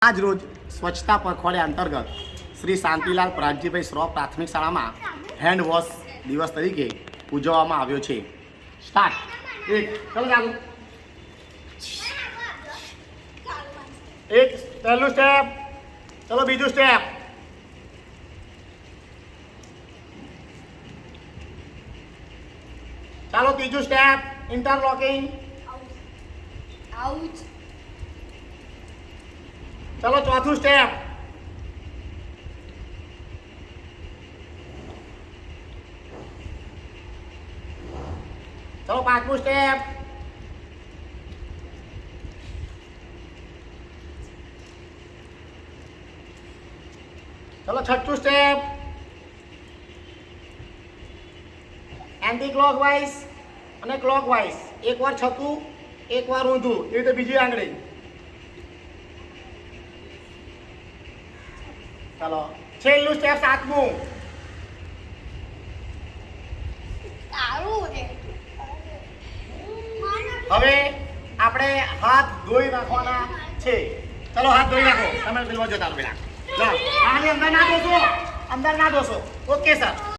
આજ રોજ સ્વચ્છતા પખવાડિયા અંતર્ગત શ્રી શાંતિલાલ પ્રાગજીભાઈ શ્રોફ પ્રાથમિક શાળામાં હેન્ડ વોશ દિવસ તરીકે ઉજવવામાં આવ્યો છે. સ્ટાર્ટ. એક ચલો ચાલુ. એક પહેલું સ્ટેપ. ચલો બીજું સ્ટેપ. ચાલો ત્રીજું સ્ટેપ. ઇન્ટરલોકિંગ. આઉચ. ચલો ચોથું સ્ટેપ. ચલો પાંચમું સ્ટેપ. ચલો છઠ્ઠું સ્ટેપ. એન્ટી ક્લોકવાઇઝ અને ક્લોકવાઇઝ. એકવાર છતું એકવાર ઊંધું, એ રીતે બીજી આંગળી. ચાલો છેલ્લું સ્ટેપ સાતમું. હવે આપણે હાથ ધોઈ નાખવાના છે. ચલો હાથ ધોઈ નાખો. તમે પેલો જતા પેલા આની અંદર ના દોસો, અંદર ના દોસો. Okay sir.